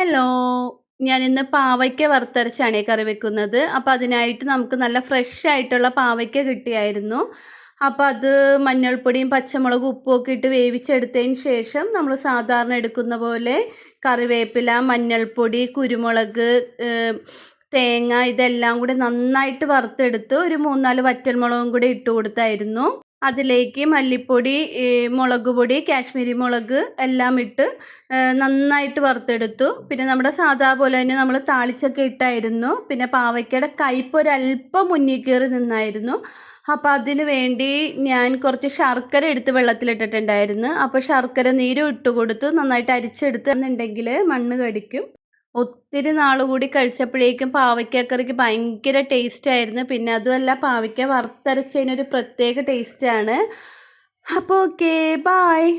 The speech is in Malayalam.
ഹലോ. ഞാനിന്ന് പാവയ്ക്ക വറുത്തരച്ചാണേ കറി വെക്കുന്നത്. അപ്പോൾ അതിനായിട്ട് നമുക്ക് നല്ല ഫ്രഷ് ആയിട്ടുള്ള പാവയ്ക്ക കിട്ടിയായിരുന്നു. അപ്പോൾ അത് മഞ്ഞൾപ്പൊടിയും പച്ചമുളകും ഉപ്പും ഒക്കെ ഇട്ട് വേവിച്ചെടുത്തതിന് ശേഷം നമ്മൾ സാധാരണ എടുക്കുന്ന പോലെ കറിവേപ്പില, മഞ്ഞൾപ്പൊടി, കുരുമുളക്, തേങ്ങ ഇതെല്ലാം കൂടി നന്നായിട്ട് വറുത്തെടുത്ത് ഒരു 3, 4 വറ്റൽമുളകും കൂടി ഇട്ട് കൊടുത്തായിരുന്നു. അതിലേക്ക് മല്ലിപ്പൊടി, മുളക് പൊടി, കാശ്മീരി മുളക് എല്ലാം ഇട്ട് നന്നായിട്ട് വറുത്തെടുത്തു. പിന്നെ നമ്മുടെ സാധാ പോലെ തന്നെ നമ്മൾ താളിച്ചൊക്കെ ഇട്ടായിരുന്നു. പിന്നെ പാവയ്ക്കയുടെ കയ്പ്പ് ഒരല്പം മുന്നിൽ കയറി നിന്നായിരുന്നു. അപ്പോൾ അതിന് വേണ്ടി ഞാൻ കുറച്ച് ശർക്കര എടുത്ത് വെള്ളത്തിലിട്ടിട്ടുണ്ടായിരുന്നു. അപ്പോൾ ശർക്കര നീരും ഇട്ട് കൊടുത്തു നന്നായിട്ട് അരിച്ചെടുത്ത് എന്നുണ്ടെങ്കിൽ മണ്ണ് കടിക്കും. ഒത്തിരി നാൾ കൂടി കഴിച്ചപ്പോഴേക്കും പാവയ്ക്കക്കറിക്ക് ഭയങ്കര ടേസ്റ്റായിരുന്നു. പിന്നെ അതുമല്ല പാവയ്ക്ക വറുത്തരച്ചതിനൊരു പ്രത്യേക ടേസ്റ്റാണ്. അപ്പോൾ ഓക്കേ, ബായ്.